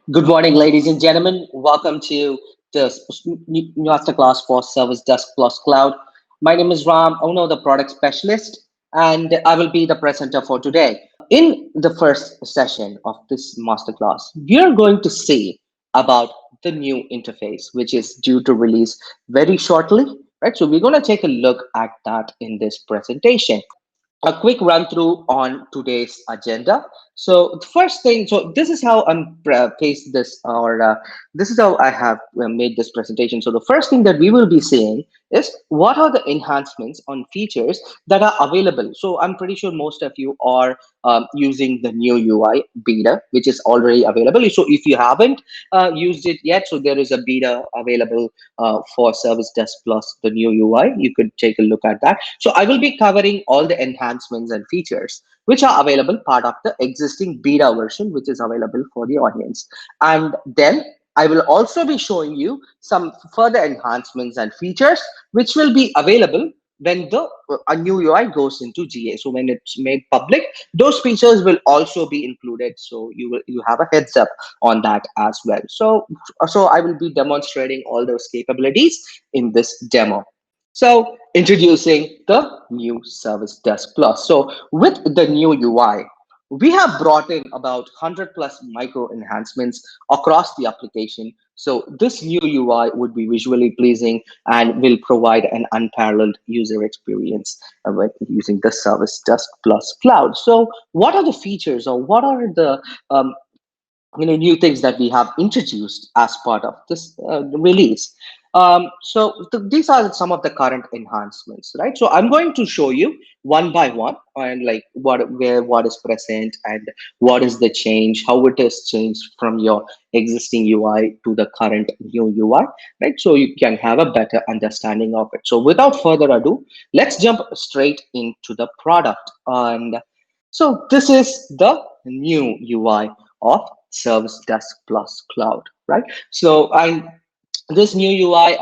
Good morning, ladies and gentlemen. Welcome to the masterclass for Service Desk Plus Cloud. My name is Ram, owner of the product specialist, and I will be the presenter for today. In the first session of this masterclass, we are going to see about the new interface, which is due to release very shortly. Right, so we're going to take a look at that in this presentation. A quick run through on today's agenda. So the first thing, so this is how I'm paste this, or this is how I have made this presentation. So the first thing that we will be seeing is what are the enhancements on features that are available. So I'm pretty sure most of you are using the new UI beta, which is already available. So if you haven't used it yet, so there is a beta available for Service Desk Plus, the new UI. You could take a look at that. So I will be covering all the enhancements and features which are available part of the existing beta version, which is available for the audience. And then I will also be showing you some further enhancements and features which will be available when the a new UI goes into GA. So when it's made public, those features will also be included. So you have a heads up on that as well. So I will be demonstrating all those capabilities in this demo. So introducing the new Service Desk Plus. So with the new UI, we have brought in about 100 plus micro enhancements across the application. So this new UI would be visually pleasing and will provide an unparalleled user experience when using the Service Desk Plus Cloud. So what are the features, or what are the new things that we have introduced as part of this release? These are some of the current enhancements, right? So I'm going to show you one by one, and like what is present and what is the change, how it has changed from your existing UI to the current new UI, right? So you can have a better understanding of it. So without further ado, let's jump straight into the product. And so this is the new UI of Service Desk Plus Cloud, right? So and this new UI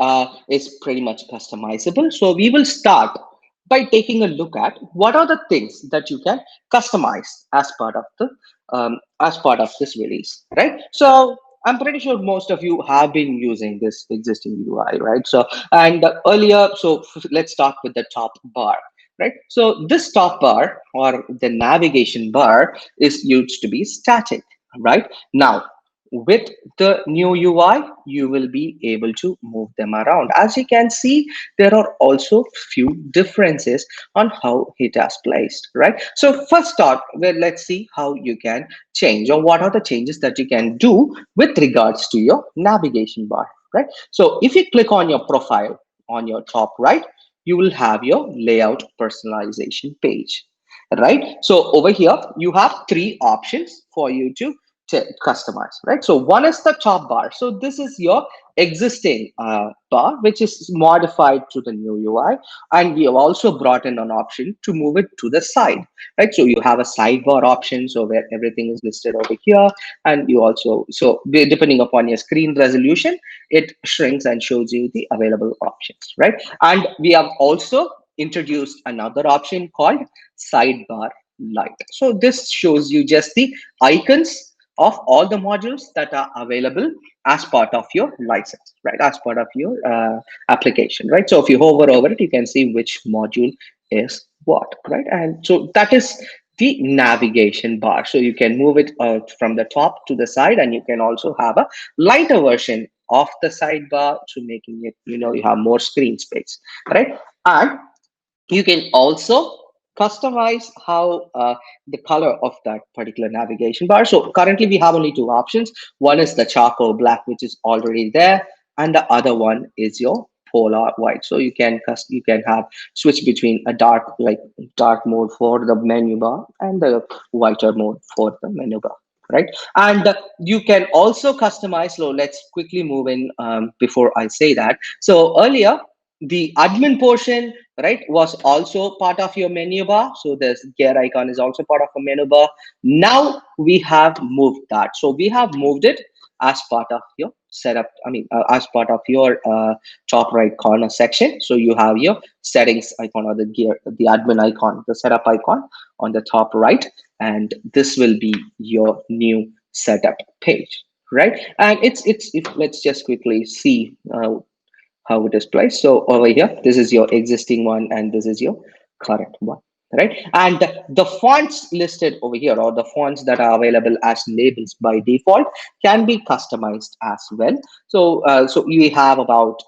is pretty much customizable. So we will start by taking a look at what are the things that you can customize as part of this release, right? So I'm pretty sure most of you have been using this existing UI, right? So and earlier, so let's start with the top bar. Right. So this top bar, or the navigation bar, is used to be static. Right now, with the new UI, you will be able to move them around. As you can see, there are also few differences on how it has placed, right? So first start, well, let's see how you can change, or what are the changes that you can do with regards to your navigation bar, right? So if you click on your profile on your top right, you will have your layout personalization page, right? So over here, you have three options for you to customize, right? So one is the top bar. So this is your existing bar, which is modified to the new UI. And we have also brought in an option to move it to the side, right? So you have a sidebar option, so where everything is listed over here. And you also, so depending upon your screen resolution, it shrinks and shows you the available options, right? And we have also introduced another option called sidebar light. So this shows you just the icons of all the modules that are available as part of your license, right? As part of your application, right? So if you hover over it, you can see which module is what, right? And so that is the navigation bar. So you can move it from the top to the side, and you can also have a lighter version of the sidebar to making it, you have more screen space, right? And you can also customize how the color of that particular navigation bar. So currently we have only two options. One is the charcoal black, which is already there, and the other one is your polar white. So you can have switch between a dark mode for the menu bar and the whiter mode for the menu bar, right? And you can also customize. So let's quickly move in before I say that. So earlier, the admin portion, right, was also part of your menu bar. So this gear icon is also part of a menu bar. Now we have moved that. So we have moved it as part of your setup. As part of your top right corner section. So you have your settings icon, or the admin icon, the setup icon on the top right. And this will be your new setup page, right? And let's just quickly see how it is placed. So over here, this is your existing one, and this is your current one, right? And the fonts listed over here, or the fonts that are available as labels by default, can be customized as well. So we have about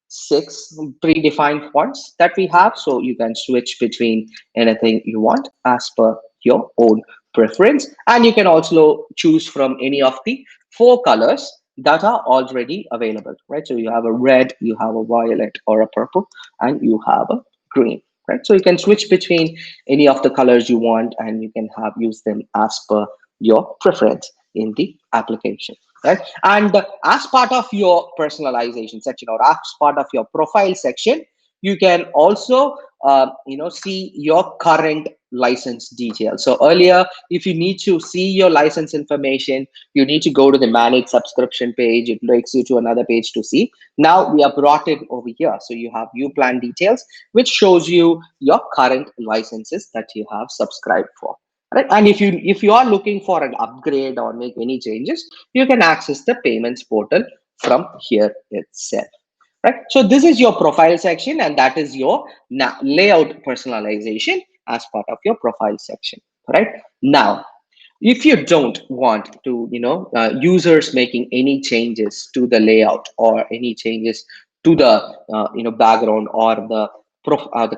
six predefined fonts that we have, so you can switch between anything you want as per your own preference, and you can also choose from any of the four colors that are already available, right? So you have a red, you have a violet or a purple, and you have a green, right? So you can switch between any of the colors you want, and you can have use them as per your preference in the application, right? And as part of your personalization section, or as part of your profile section, you can also see your current license details. So earlier, if you need to see your license information, you need to go to the manage subscription page. It takes you to another page to see. Now we have brought it over here, so you have view plan details, which shows you your current licenses that you have subscribed for, right? And if you are looking for an upgrade or make any changes, you can access the payments portal from here itself, right? So this is your profile section, and that is your layout personalization as part of your profile section, right? Now, if you don't want to users making any changes to the layout, or any changes to the background, or the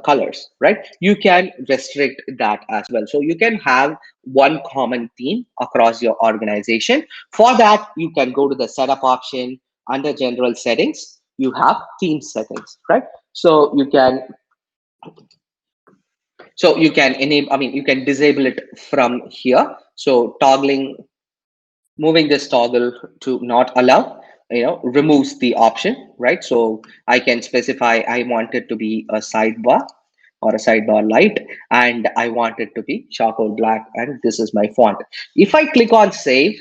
colors, right, you can restrict that as well. So you can have one common theme across your organization. For that, you can go to the setup option. Under general settings, you have theme settings, right? So you can enable, you can disable it from here. So toggling, moving this toggle to not allow, removes the option, right? So I can specify I want it to be a sidebar, or a sidebar light, and I want it to be charcoal black, and this is my font. If I click on save,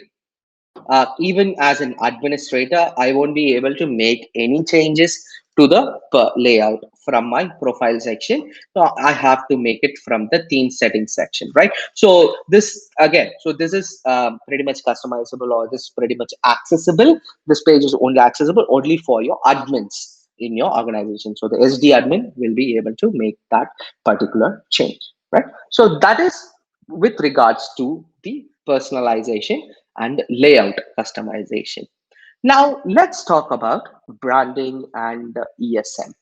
even as an administrator, I won't be able to make any changes to the layout from my profile section. So I have to make it from the theme settings section, right? So this is pretty much customizable, or this is pretty much accessible. This page is only accessible only for your admins in your organization. So the SD admin will be able to make that particular change, right? So that is with regards to the personalization and layout customization. Now let's talk about branding and ESM,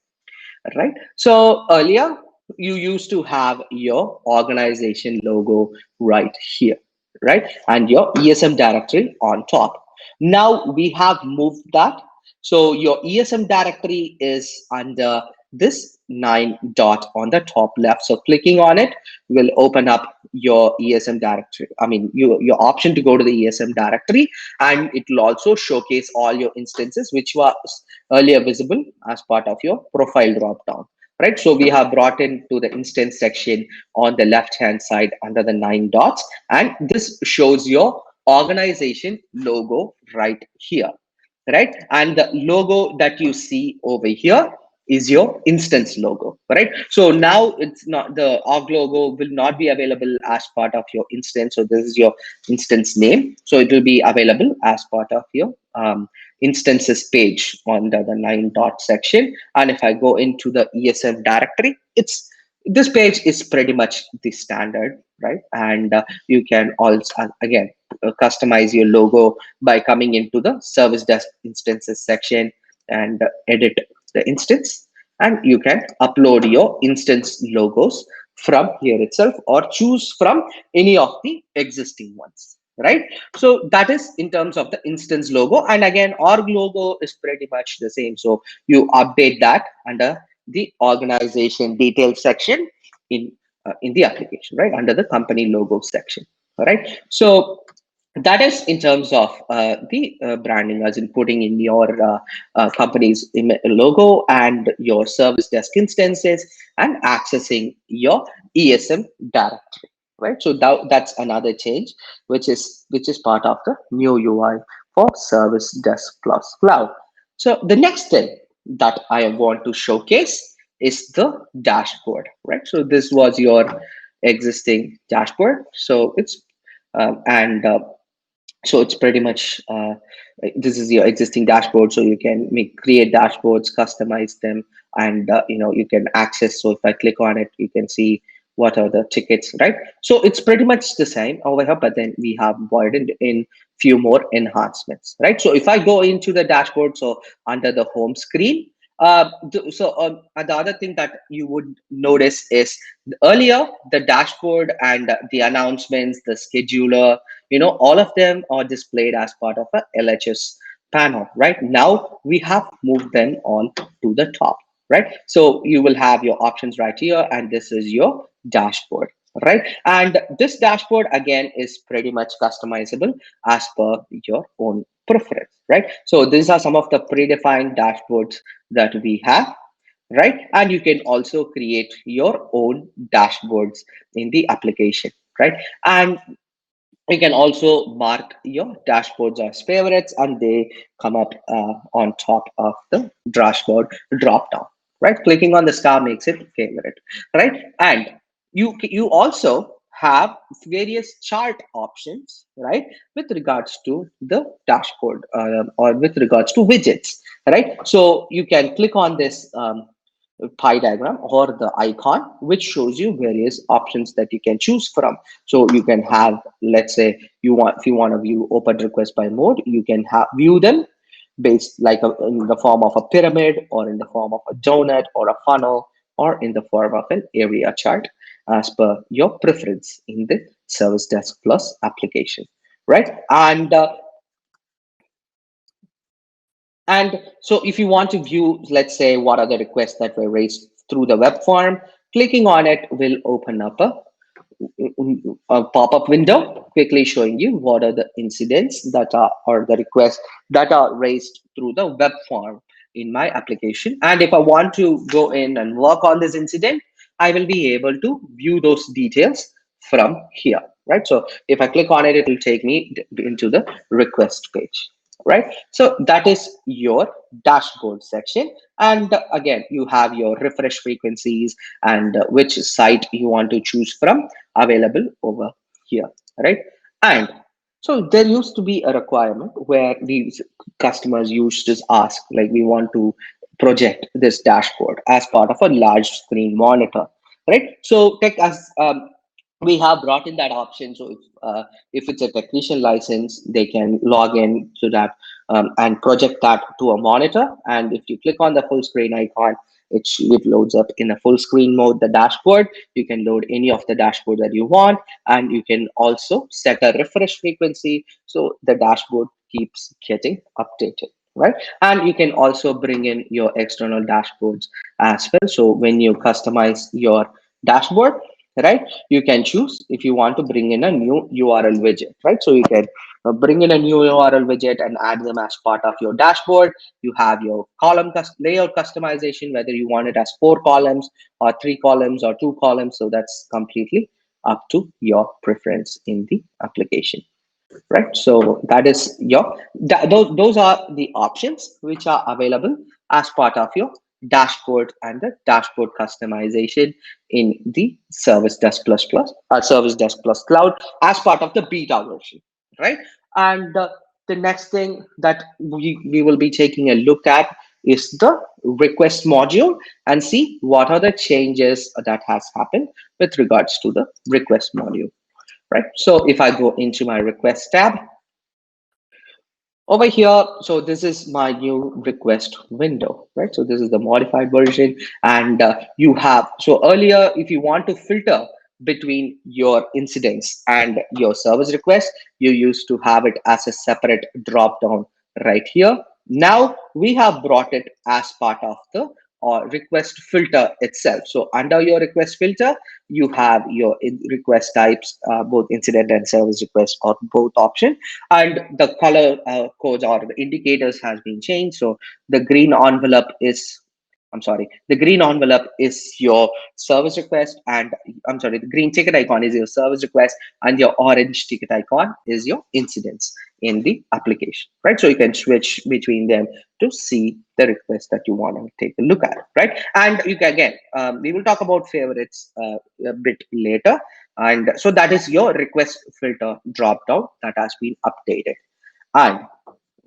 right? So earlier you used to have your organization logo right here, right? And your ESM directory on top. Now we have moved that. So your ESM directory is under this 9 dot on the top left. So clicking on it will open up your ESM directory. Your option to go to the ESM directory, and it will also showcase all your instances which were earlier visible as part of your profile drop down, right? So we have brought into the instance section on the left hand side under the 9 dots, and this shows your organization logo right here, right? And the logo that you see over here is your instance logo, right? So now it's not, the org logo will not be available as part of your instance. So this is your instance name, so it will be available as part of your instances page under the 9 dot section. And if I go into the ESM directory, it's this page is pretty much the standard, right? And you can also again customize your logo by coming into the service desk instances section, and edit the instance, and you can upload your instance logos from here itself, or choose from any of the existing ones, right? So that is in terms of the instance logo. And again, org logo is pretty much the same, so you update that under the organization details section in the application, right, under the company logo section. All right, so that is in terms of the branding, as in putting in your company's logo and your service desk instances, and accessing your ESM directory, right? So that's another change, which is part of the new UI for Service Desk Plus Cloud. So the next thing that I want to showcase is the dashboard, right? So this was your existing dashboard. So it's and So it's pretty much this is your existing dashboard, so you can create dashboards, customize them, and you can access. So if I click on it, you can see what are the tickets, right? So it's pretty much the same over here, but then we have avoided in few more enhancements, right? So if I go into the dashboard, so under the home screen, and the other thing that you would notice is earlier the dashboard and the announcements, the scheduler, all of them are displayed as part of a LHS panel. Right now we have moved them on to the top, right? So you will have your options right here, and this is your dashboard, right? And this dashboard again is pretty much customizable as per your own preference, right? So these are some of the predefined dashboards that we have, right? And you can also create your own dashboards in the application, right? And you can also mark your dashboards as favorites, and they come up on top of the dashboard drop down, right? Clicking on the star makes it favorite, right? And you also have various chart options, right, with regards to the dashboard, or with regards to widgets, right? So you can click on this pie diagram or the icon, which shows you various options that you can choose from. So you can have, let's say, if you want to view open request by mode, you can view them based like in the form of a pyramid, or in the form of a donut, or a funnel, or in the form of an area chart, as per your preference in the Service Desk Plus application, right? And so if you want to view, let's say, what are the requests that were raised through the web form, clicking on it will open up a pop-up window quickly showing you what are the incidents that are, or the requests that are raised through the web form in my application. And if I want to go in and work on this incident, I will be able to view those details from here, right? So if I click on it, it will take me into the request page, right? So that is your dashboard section. And again, you have your refresh frequencies, and which site you want to choose from, available over here, right? And so there used to be a requirement where these customers used to ask, like, we want to project this dashboard as part of a large screen monitor, right? So tech as we have brought in that option. So if it's a technician license, they can log in to that, and project that to a monitor. And if you click on the full screen icon, it loads up in a full screen mode, the dashboard. You can load any of the dashboard that you want, and you can also set a refresh frequency so the dashboard keeps getting updated, right? And you can also bring in your external dashboards as well. So when you customize your dashboard, right, you can choose if you want to bring in a new URL widget, right? So you can bring in a new URL widget and add them as part of your dashboard. You have your layout customization, whether you want it as 4 columns or 3 columns or 2 columns. So that's completely up to your preference in the application, right? So that is those are the options which are available as part of your dashboard and the dashboard customization in the Service Desk Plus Plus, Service Desk Plus Cloud, as part of the beta version, right? And the next thing that we will be taking a look at is the request module, and see what are the changes that has happened with regards to the request module, right? So if I go into my request tab over here, so this is my new request window, right? So this is the modified version. And you have, so earlier, if you want to filter between your incidents and your service request, you used to have it as a separate drop down right here. Now we have brought it as part of the request filter itself. So under your request filter, you have your request types, both incident and service request, or both option. And the color codes or the indicators has been changed. So the green envelope is, I'm sorry, the green envelope is your service request, and I'm sorry, the green ticket icon is your service request, and your orange ticket icon is your incidents in the application, right? So you can switch between them to see the request that you want to take a look at, right? And you can, again, we will talk about favorites a bit later. And so that is your request filter drop down that has been updated. And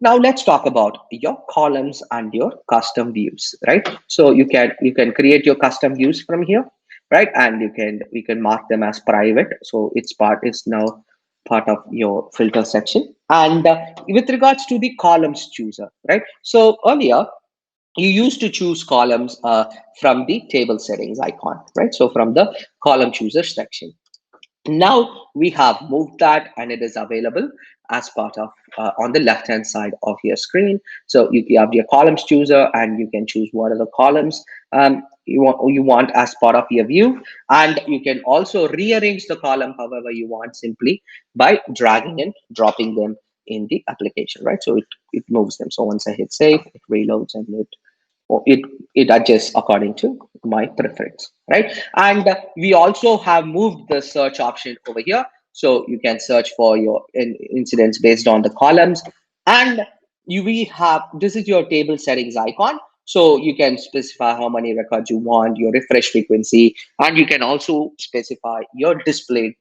now let's talk about your columns and your custom views, right? So you can create your custom views from here, right? And we can mark them as private. So its part is now part of your filter section. And with regards to the columns chooser, right? So earlier you used to choose columns from the table settings icon, right? So from the column chooser section. Now we have moved that and it is available as part of on the left hand side of your screen. So you have your columns chooser and you can choose what are the columns you want as part of your view. And you can also rearrange the column however you want simply by dragging and dropping them in the application, right? So it moves them. So once I hit save, it reloads and or it adjusts according to my preference, right? And we also have moved the search option over here, so you can search for your incidents based on the columns. And we have, this is your table settings icon, so you can specify how many records you want, your refresh frequency, and you can also specify your display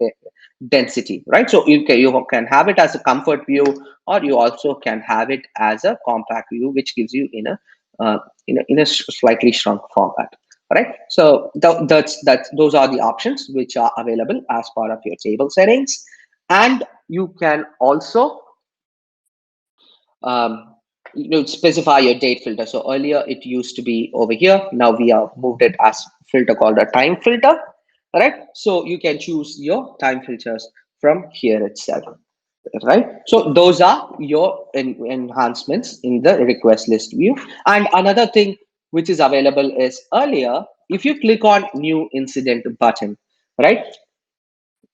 density, right? So you can have it as a comfort view, or you also can have it as a compact view, which gives you uh, in a slightly shrunk format, right? So that's those are the options which are available as part of your table settings. And you can also um, specify your date filter. So earlier it used to be over here, now we have moved it as filter called a time filter, right? So you can choose your time filters from here itself, right? So those are your enhancements in the request list view. And another thing which is available is earlier, if you click on new incident button, right,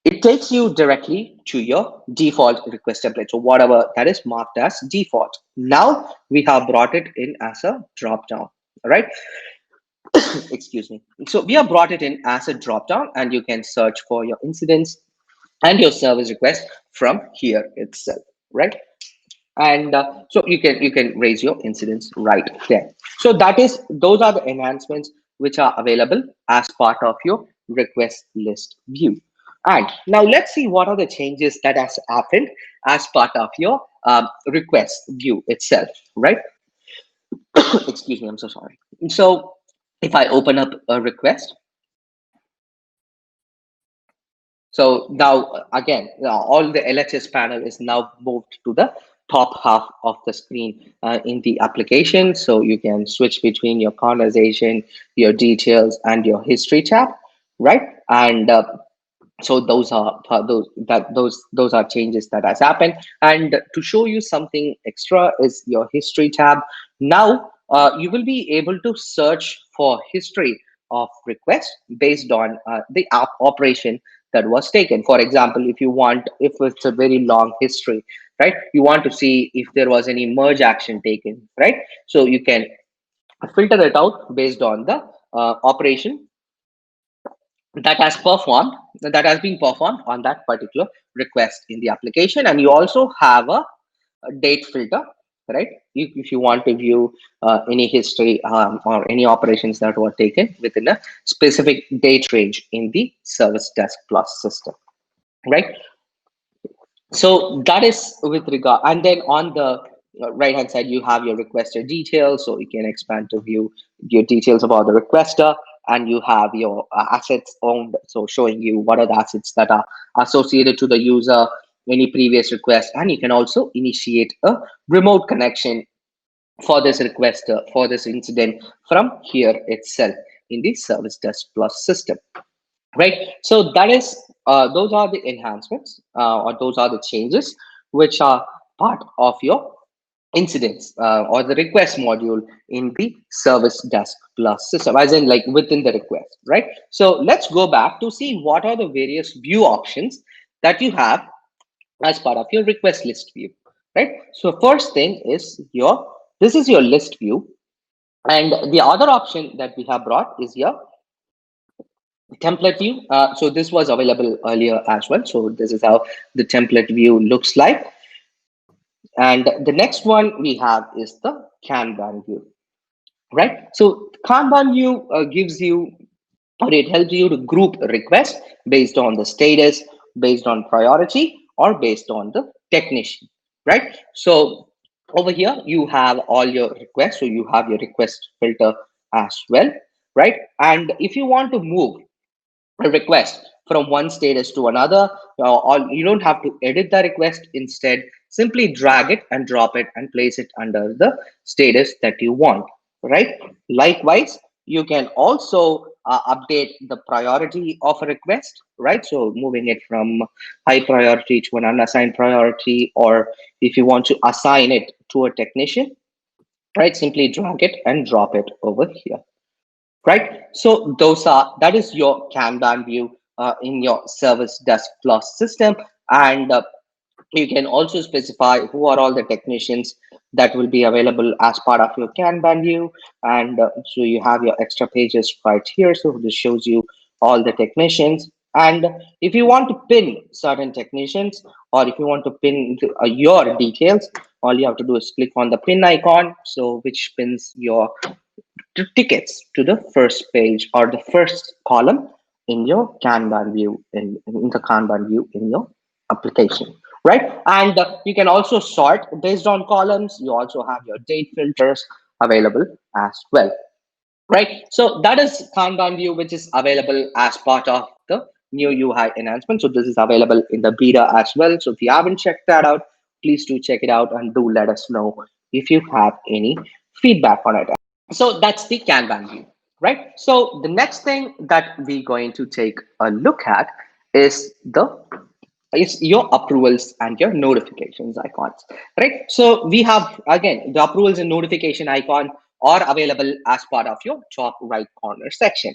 it takes you directly to your default request template. So whatever that is marked as default. Now we have brought it in as a drop down, right? Excuse me. So we have brought it in as a drop down, and you can search for your incidents and your service request from here itself, right? And so you can raise your incidents right there. So that is, those are the enhancements which are available as part of your request list view. And now let's see what are the changes that has happened as part of your request view itself, right? Excuse me, I'm so sorry. So if I open up a request, so now again, all the LHS panel is now moved to the top half of the screen in the application. So you can switch between your conversation, your details, and your history tab, right? And so those are those are changes that has happened. And to show you something extra is your history tab. Now you will be able to search for history of requests based on the app operation that was taken. For example, if it's a very long history, right, you want to see if there was any merge action taken, right? So you can filter it out based on the operation that has performed that has been performed on that particular request in the application. And you also have a date filter, right? If you want to view any history or any operations that were taken within a specific date range in the service desk plus system, right? So that is with regard. And then on the right hand side, you have your requester details, so you can expand to view your details about the requester. And you have your assets owned, so showing you what are the assets that are associated to the user, any previous request. And you can also initiate a remote connection for this requester, for this incident, from here itself in the service desk plus system, right? So that is those are the enhancements, or those are the changes which are part of your incidents or the request module in the service desk plus system, as in like within the request, right? So let's go back to see what are the various view options that you have as part of your request list view, right? So first thing is your, this is your list view. And the other option that we have brought is your template view. So this was available earlier as well. So this is how the template view looks like. And the next one we have is the Kanban view, right? So Kanban view gives you or it helps you to group requests based on the status, based on priority, or based on the technician, right? So over here, you have all your requests. So you have your request filter as well, right? And if you want to move a request from one status to another, all you don't have to edit the request. Instead, simply drag it and drop it and place it under the status that you want, right? Likewise, you can also update the priority of a request, right? So moving it from high priority to an unassigned priority, or if you want to assign it to a technician, right, simply drag it and drop it over here, right? So that is your Kanban view in your Service Desk Plus system. And you can also specify who are all the technicians that will be available as part of your Kanban view. And so you have your extra pages right here. So this shows you all the technicians. And if you want to pin certain technicians, or if you want to pin your details, all you have to do is click on the pin icon, so which pins your tickets to the first page or the first column in your Kanban view, in the Kanban view in your application, right? And you can also sort based on columns. You also have your date filters available as well, right? So that is Kanban view, which is available as part of the new UI enhancement. So this is available in the beta as well. So if you haven't checked that out, please do check it out and do let us know if you have any feedback on it. So that's the Kanban view, right? So the next thing that we're going to take a look at is your approvals and your notifications icons, right? So we have, again, the approvals and notification icon are available as part of your top right corner section,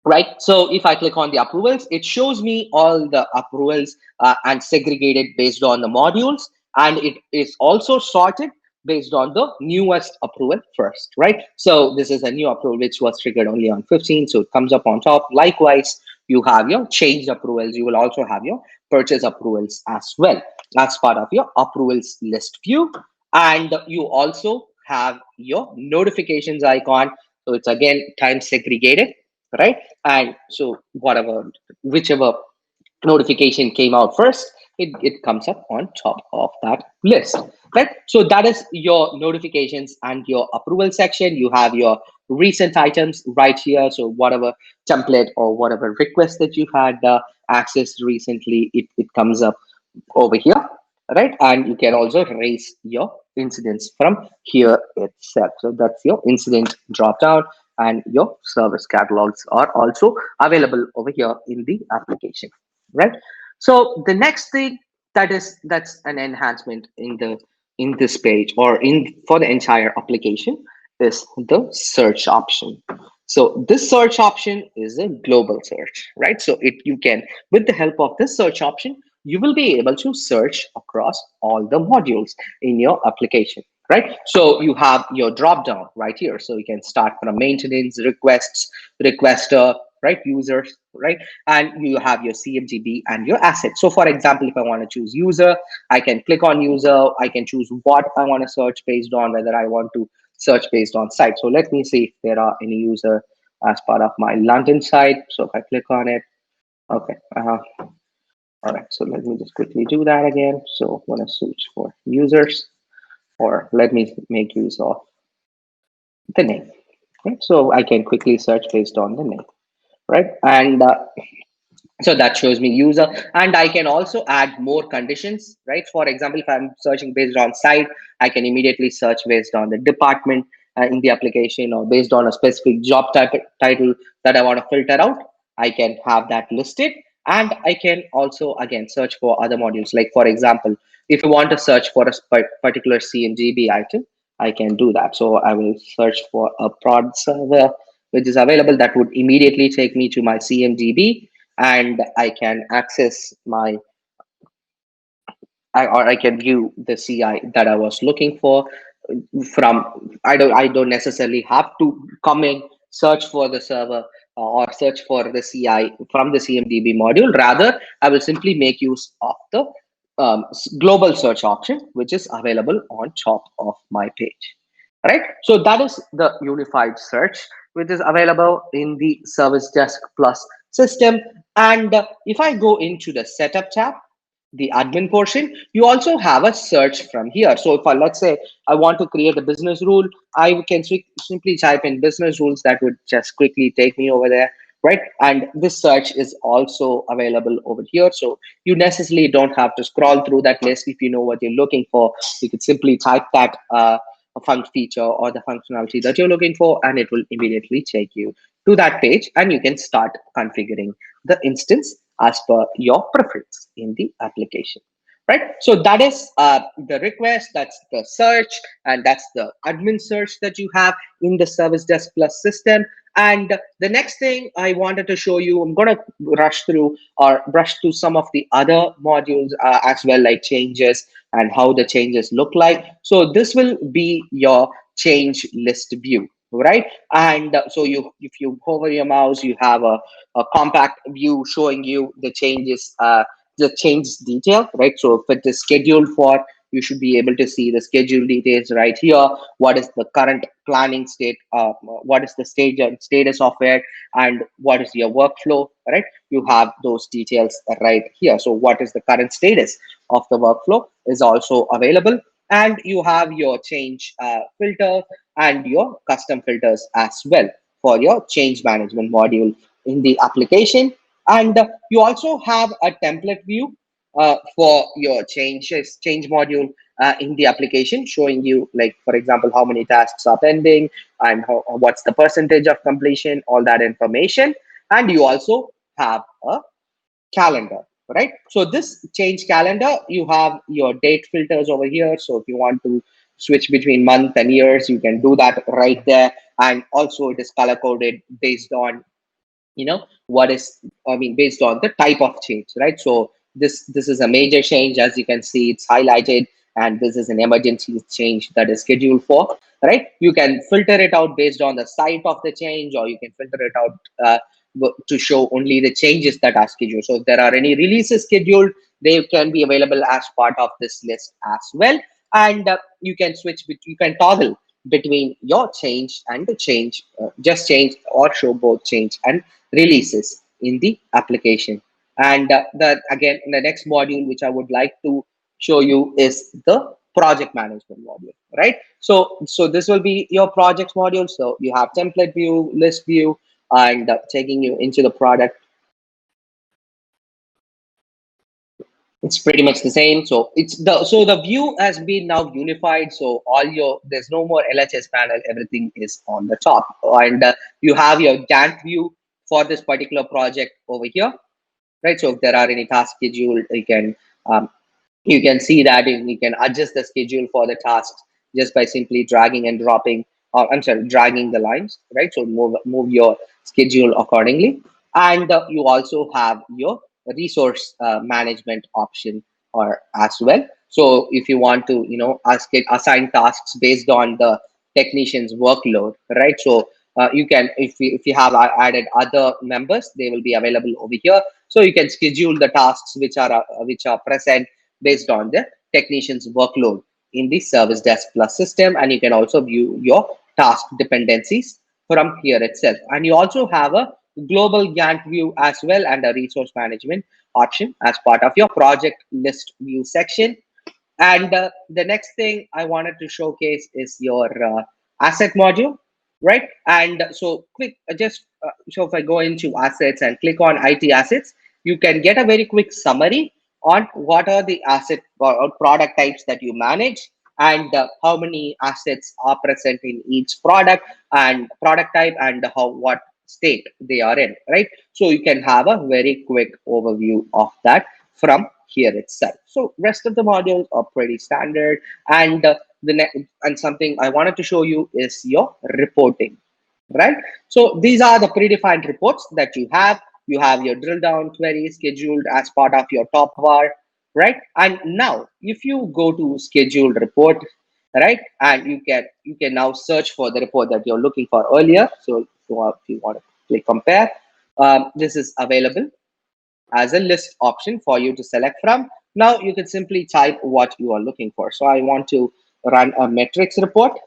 right? So if I click on the approvals, it shows me all the approvals and segregated based on the modules, and it is also sorted based on the newest approval first, right? So this is a new approval which was triggered only on 15, so it comes up on top. Likewise, you have your change approvals. You will also have your purchase approvals as well as part of your approvals list view, and you also have your notifications icon. So it's again time segregated, right? And so whichever notification came out first, it comes up on top of that list, right? So that is your notifications and your approval section. You have your recent items right here. So whatever template or whatever request that you had accessed recently, it comes up over here, right? And you can also raise your incidents from here itself. So that's your incident drop down, and your service catalogs are also available over here in the application, right? So the next thing that's an enhancement in this page, or in for the entire application, is the search option. So this search option is a global search, right? So it you can, with the help of this search option, you will be able to search across all the modules in your application, right? So you have your drop down right here. So you can start from maintenance, requests, requester, right, users, right? And you have your CMGB and your assets. So for example, if I want to choose user, I can click on user. I can choose what I want to search based on, whether I want to search based on site. So let me see if there are any user as part of my London site. So if I click on it, okay. All right, so let me just quickly do that again. So I'm going to search for users, or let me make use of the name. Okay? So I can quickly search based on the name, right? And so that shows me user, and I can also add more conditions, right? For example, if I'm searching based on site, I can immediately search based on the department in the application, or based on a specific job title that I want to filter out. I can have that listed, and I can also again search for other modules. Like for example, if you want to search for a particular CMGB item, I can do that. So I will search for a prod server which is available. That would immediately take me to my CMGB, and I can access or I can view the CI that I was looking for from. I don't necessarily have to come in, search for the server, or search for the CI from the CMDB module. Rather, I will simply make use of the global search option, which is available on top of my page. right? So that is the unified search, which is available in the Service Desk Plus system. And if I go into the setup tab, the admin portion, you also have a search from here. So if I, let's say I want to create a business rule, I can simply type in business rules. That would just quickly take me over there, right? And this search is also available over here. So you necessarily don't have to scroll through that list. If you know what you're looking for, you could simply type that feature or the functionality that you're looking for, and it will immediately take you to that page, and you can start configuring the instance as per your preference in the application, right? So that is the request, that's the search, and that's the admin search that you have in the Service Desk Plus system. And the next thing I wanted to show you, I'm going to rush through or brush through some of the other modules as well, like changes and how the changes look like. So this will be your change list view, right? And so you, if you hover your mouse, you have a compact view showing you the change detail, right? So if it is scheduled for, you should be able to see the schedule details right here. What is the current planning state? What is the stage and status of it? And what is your workflow, right? You have those details right here. So what is the current status of the workflow is also available. And you have your change filter and your custom filters as well for your change management module in the application. And you also have a template view for your change module in the application, showing you, like, for example, how many tasks are pending and what's the percentage of completion, all that information. And you also have a calendar, right? So this change calendar, you have your date filters over here. So if you want to switch between month and years, you can do that right there. And also it is color coded based on, what is, I mean, based on the type of change, right? So this is a major change. As you can see, it's highlighted, and this is an emergency change that is scheduled for, right? You can filter it out based on the site of the change, or you can filter it out to show only the changes that are scheduled. So if there are any releases scheduled, they can be available as part of this list as well. And you can you can toggle between your change and the change, just change, or show both change and releases in the application. And the again, the next module which I would like to show you is the project management module, right? So this will be your projects module. So you have template view, list view, and taking you into the product. It's pretty much the same. So the view has been now unified. So all your, there's no more LHS panel. Everything is on the top, and you have your Gantt view for this particular project over here, right? So if there are any tasks scheduled, um, you can see that you can adjust the schedule for the tasks just by simply dragging and dropping, or I'm sorry, dragging the lines, right? So move your schedule accordingly. And you also have your resource management option or as well. So if you want to, assign tasks based on the technician's workload, right? So you can, if you have added other members, they will be available over here. So you can schedule the tasks which are present based on the technician's workload in the Service Desk Plus system. And you can also view your task dependencies from here itself. And you also have a global Gantt view as well, and a resource management option as part of your project list view section. And the next thing I wanted to showcase is your asset module, right? And so so if I go into assets and click on IT assets, you can get a very quick summary on what are the asset or product types that you manage, and how many assets are present in each product and product type, and what state they are in, right? So you can have a very quick overview of that from here itself. So rest of the modules are pretty standard. And and something I wanted to show you is your reporting, right? So these are the predefined reports that you have. You have your drill down query scheduled as part of your top bar, right? And now if you go to scheduled report, right, and you can now search for the report that you're looking for earlier. So if you want to click compare, this is available as a list option for you to select from. Now you can simply type what you are looking for. So I want to run a metrics report,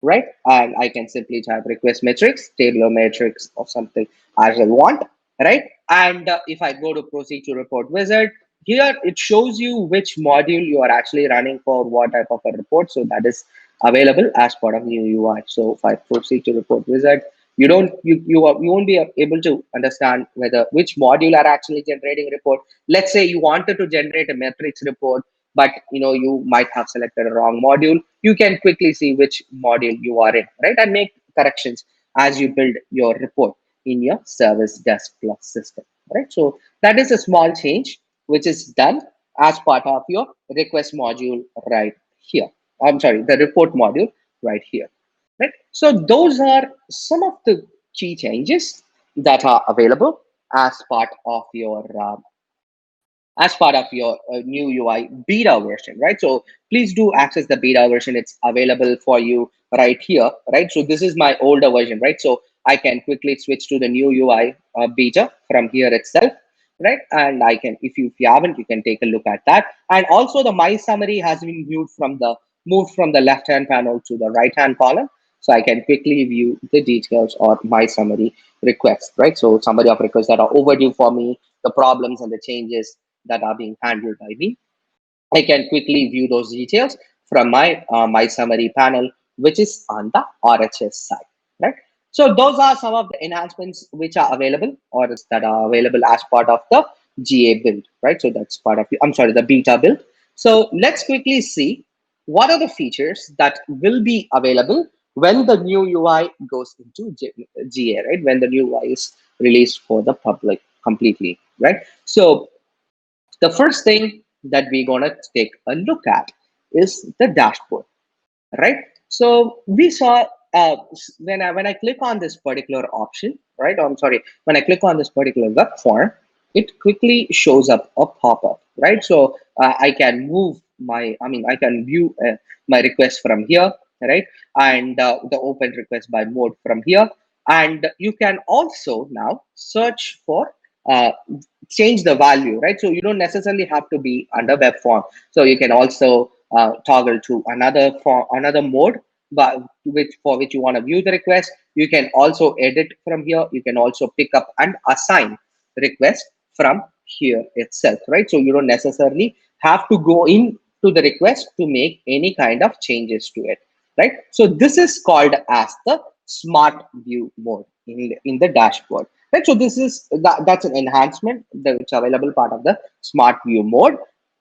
right? And I can simply type request metrics, tabular matrix or something as I want, right? And if I go to proceed to report wizard, here it shows you which module you are actually running for what type of a report. So that is available as part of new UI. So if I proceed to report wizard, you won't be able to understand whether which module are actually generating report. Let's say you wanted to generate a metrics report, but you might have selected a wrong module. You can quickly see which module you are in, right, and make corrections as you build your report in your service desk plus system, right? So that is a small change which is done as part of your request module right here. I'm sorry, the report module right here, right? So those are some of the key changes that are available as part of your new UI beta version, right? So please do access the beta version. It's available for you right here, right? So this is my older version, right? So I can quickly switch to the new UI beta from here itself, right? And I can, if you haven't, you can take a look at that. And also the my summary has been moved from the left hand panel to the right hand column. So I can quickly view the details or my summary requests, right? So summary of requests that are overdue for me, the problems and the changes that are being handled by me. I can quickly view those details from my summary panel, which is on the RHS side, right? So those are some of the enhancements which are available or that are available as part of the GA build, right? So that's part of I'm sorry, the beta build. So let's quickly see what are the features that will be available when the new UI goes into GA, right? When the new UI is released for the public completely, right? So the first thing that we're going to take a look at is the dashboard, right? So we saw when I click on this particular option, right? I'm sorry, when I click on this particular web form, it quickly shows up a pop-up, right? So I can move I can view my request from here, right? And the open request by mode from here. And you can also now search for uh, change the value, right? So you don't necessarily have to be under web form. So you can also toggle to another mode, but for which you want to view the request. You can also edit from here. You can also pick up and assign request from here itself, right? So you don't necessarily have to go in to the request to make any kind of changes to it, right? So this is called as the smart view mode in the dashboard, right? So that's an enhancement that's available part of the smart view mode.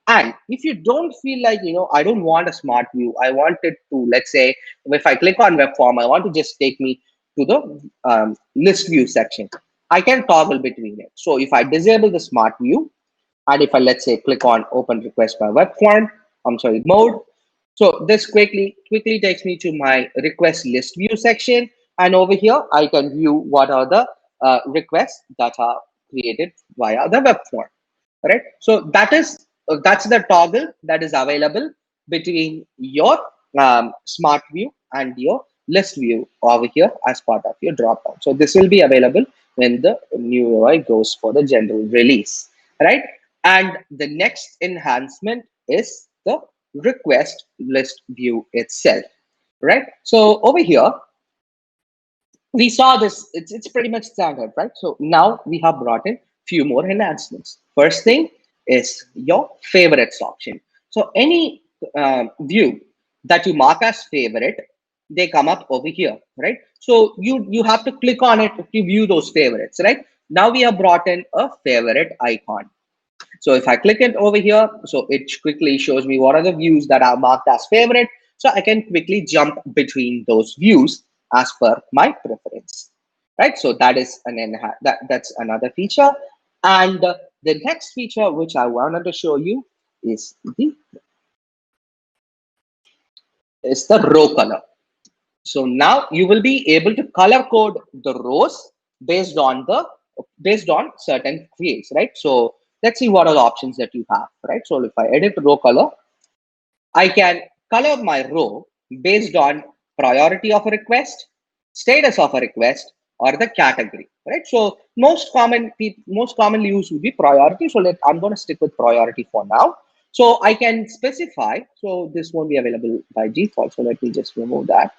And if you don't feel like, I don't want a smart view, I want it to, let's say, if I click on web form, I want to just take me to the list view section. I can toggle between it. So if I disable the smart view, and if I, let's say, click on open request by web form, I'm sorry, mode. So this quickly takes me to my request list view section. And over here, I can view what are the requests that are created via the web form, right? So that's the toggle that is available between your smart view and your list view over here as part of your dropdown. So this will be available when the new UI goes for the general release, right? And the next enhancement is the request list view itself, right? So over here, we saw this, it's pretty much standard, right? So now we have brought in few more enhancements. First thing is your favorites option. So any view that you mark as favorite, they come up over here, right? So you have to click on it to view those favorites, right? Now we have brought in a favorite icon. So if I click it over here, so it quickly shows me what are the views that are marked as favorite. So I can quickly jump between those views as per my preference, right? So that is that's another feature. And the next feature which I wanted to show you is the row color. So now you will be able to color code the rows based on certain fields, right? So let's see what are the options that you have, right? So if I edit row color, I can color my row based on priority of a request, status of a request, or the category, right? So most commonly used would be priority. So I'm going to stick with priority for now. So I can specify. So this won't be available by default. So let me just remove that.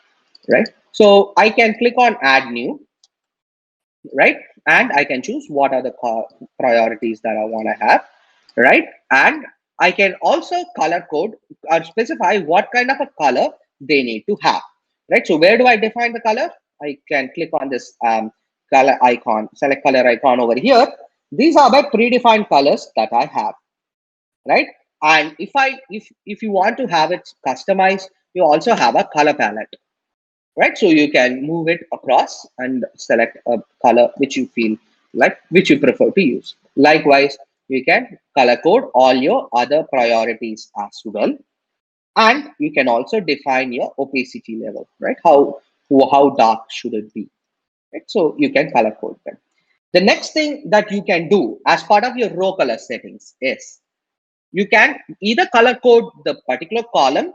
right? So I can click on add new, right? And I can choose what are the priorities that I want to have, right? And I can also color code or specify what kind of a color they need to have, right? So where do I define the color? I can click on this color icon, select color icon over here. These are my predefined colors that I have, right? And if you want to have it customized, you also have a color palette, right? So you can move it across and select a color which you feel like, which you prefer to use. Likewise, you can color code all your other priorities as well. And you can also define your opacity level, right? How dark should it be, right? So you can color code them. The next thing that you can do as part of your row color settings is you can either color code the particular column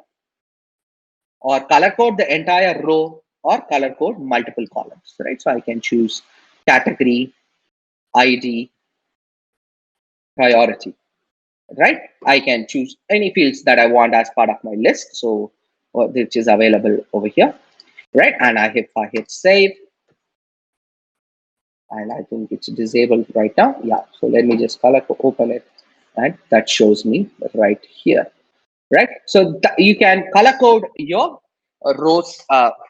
or color code the entire row or color code multiple columns, right? So I can choose category, ID, priority, right? I can choose any fields that I want as part of my list. So which is available over here, right? And if I hit save, and I think it's disabled right now. Yeah. So let me just open it, and that shows me right here, right? So you can color code your rows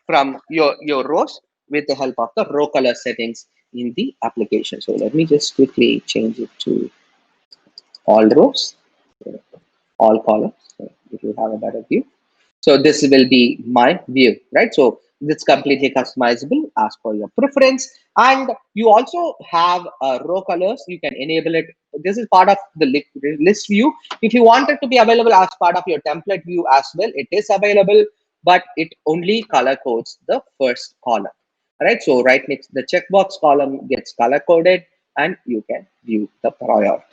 from your rows with the help of the row color settings in the application. So let me just quickly change it to all rows, all columns. So it will have a better view. So this will be my view, right? So it's completely customizable as per your preference. And you also have row colors. You can enable it. This is part of the list view. If you want it to be available as part of your template view as well, it is available, but it only color codes the first column, right? So right next, the checkbox column gets color coded and you can view the priority,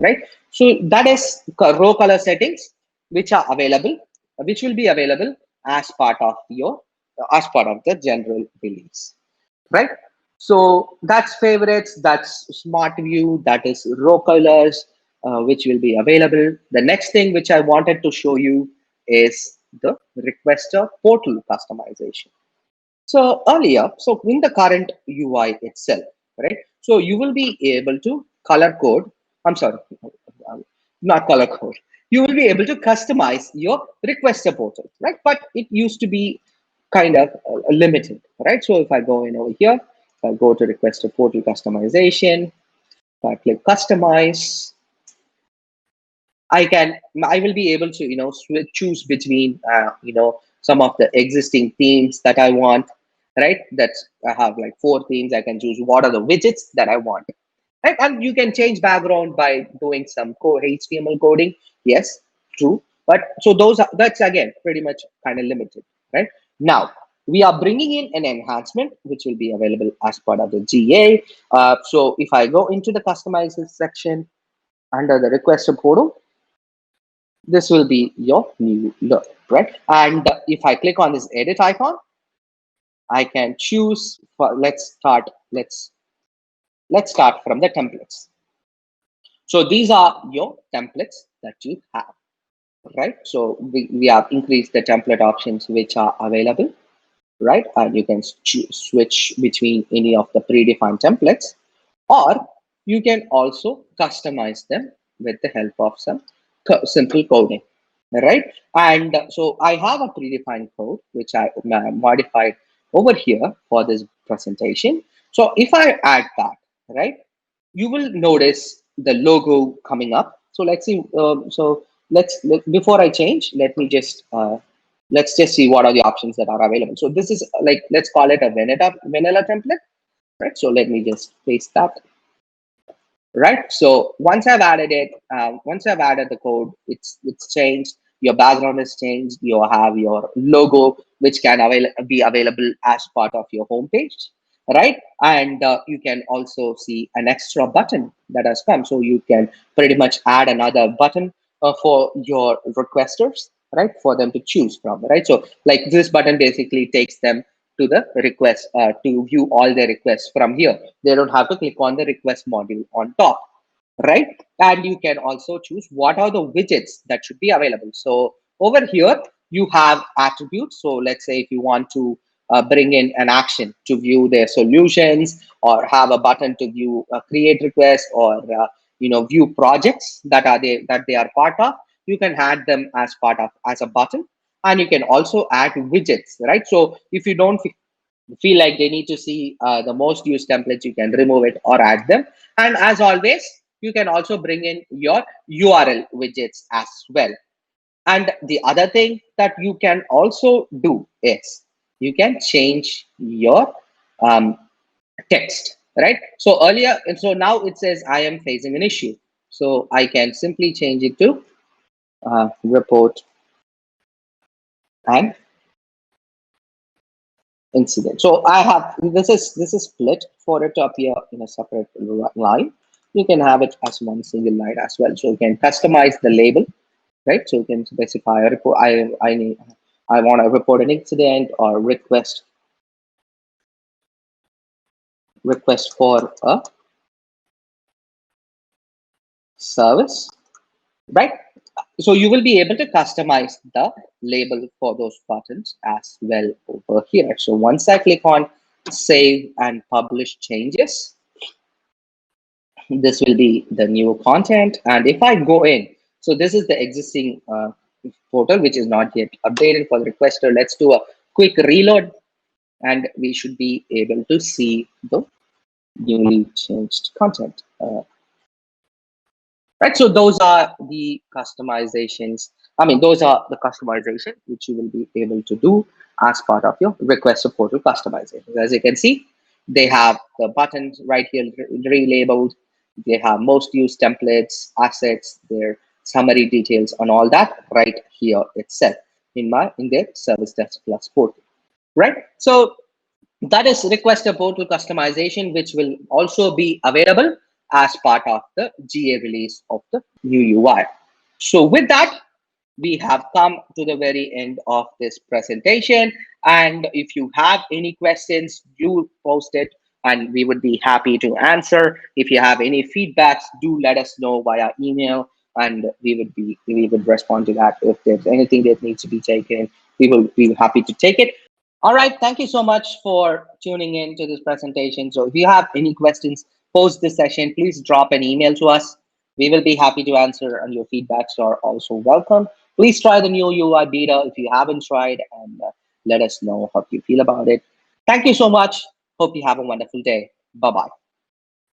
right? So that is row color settings, which are available, which will be available as part of your as part of the general release, right? So that's favorites, that's smart view, that is row colors, which will be available. The next thing which I wanted to show you is the requester portal customization. So earlier, so in the current UI itself, right? So you will be able to color code. I'm sorry, not color code. You will be able to customize your requester portal, right? But it used to be kind of limited, right? So if I go in over here, if I go to requester portal customization, if I click customize, I will be able to, choose between, some of the existing themes that I want, right? That's, I have like 4 themes. I can choose what are the widgets that I want, right? And you can change background by doing some core HTML coding. Yes, true. But so that's again pretty much kind of limited, right? Now we are bringing in an enhancement which will be available as part of the GA. So if I go into the customizes section under the requester portal, this will be your new look, right? And if I click on this edit icon, I can choose for, let's start from the templates. So these are your templates that you have, right? So we have increased the template options which are available, right? And you can switch between any of the predefined templates, or you can also customize them with the help of some simple coding, right? And so I have a predefined code which I modified over here for this presentation. So if I add that, right, you will notice the logo coming up. So let's see. Before I change, let's just see what are the options that are available. So this is like, let's call it a vanilla template, right? So let me just paste that, right? So once I've added it, once I've added the code, it's changed. Your background is changed. You have your logo, which can be available as part of your homepage, right? And you can also see an extra button that has come. So you can pretty much add another button for your requesters, right? For them to choose from, right? So like this button basically takes them to the request to view all their requests from here. They don't have to click on the request module on top, right? And you can also choose what are the widgets that should be available. So over here, you have attributes. So let's say if you want to bring in an action to view their solutions, or have a button to view create requests, or view projects that they are part of. You can add them as part of as a button, and you can also add widgets, right? So if you don't feel like they need to see the most used templates, you can remove it or add them. And as always, you can also bring in your URL widgets as well. And the other thing that you can also do is you can change your um, text, right? So earlier, and so now it says I am facing an issue. So I can simply change it to report an incident. So I have this is split for it to appear in a separate line. You can have it as one single line as well. So you can customize the label, right? So you can specify a report. I want to report an incident, or request for a service, right? So you will be able to customize the label for those buttons as well over here. So once I click on save and publish changes, this will be the new content. And if I go in, so this is the existing portal, which is not yet updated for the requester. Let's do a quick reload, and we should be able to see the newly changed content. Right, so those are the customizations. I mean, those are the customization which you will be able to do as part of your requester portal customization. As you can see, they have the buttons right here relabeled. They have most used templates, assets, their summary details, and all that right here itself in their Service Desk Plus portal. Right. So that is requester portal customization, which will also be available as part of the GA release of the new UI. So with that, we have come to the very end of this presentation. And if you have any questions, do post it and we would be happy to answer. If you have any feedbacks, do let us know via email, and we would respond to that. If there's anything that needs to be taken, we will be happy to take it. All right. Thank you so much for tuning in to this presentation. So if you have any questions post this session, please drop an email to us. We will be happy to answer, and your feedbacks are also welcome. Please try the new UI beta if you haven't tried, and let us know how you feel about it. Thank you so much. Hope you have a wonderful day. Bye-bye.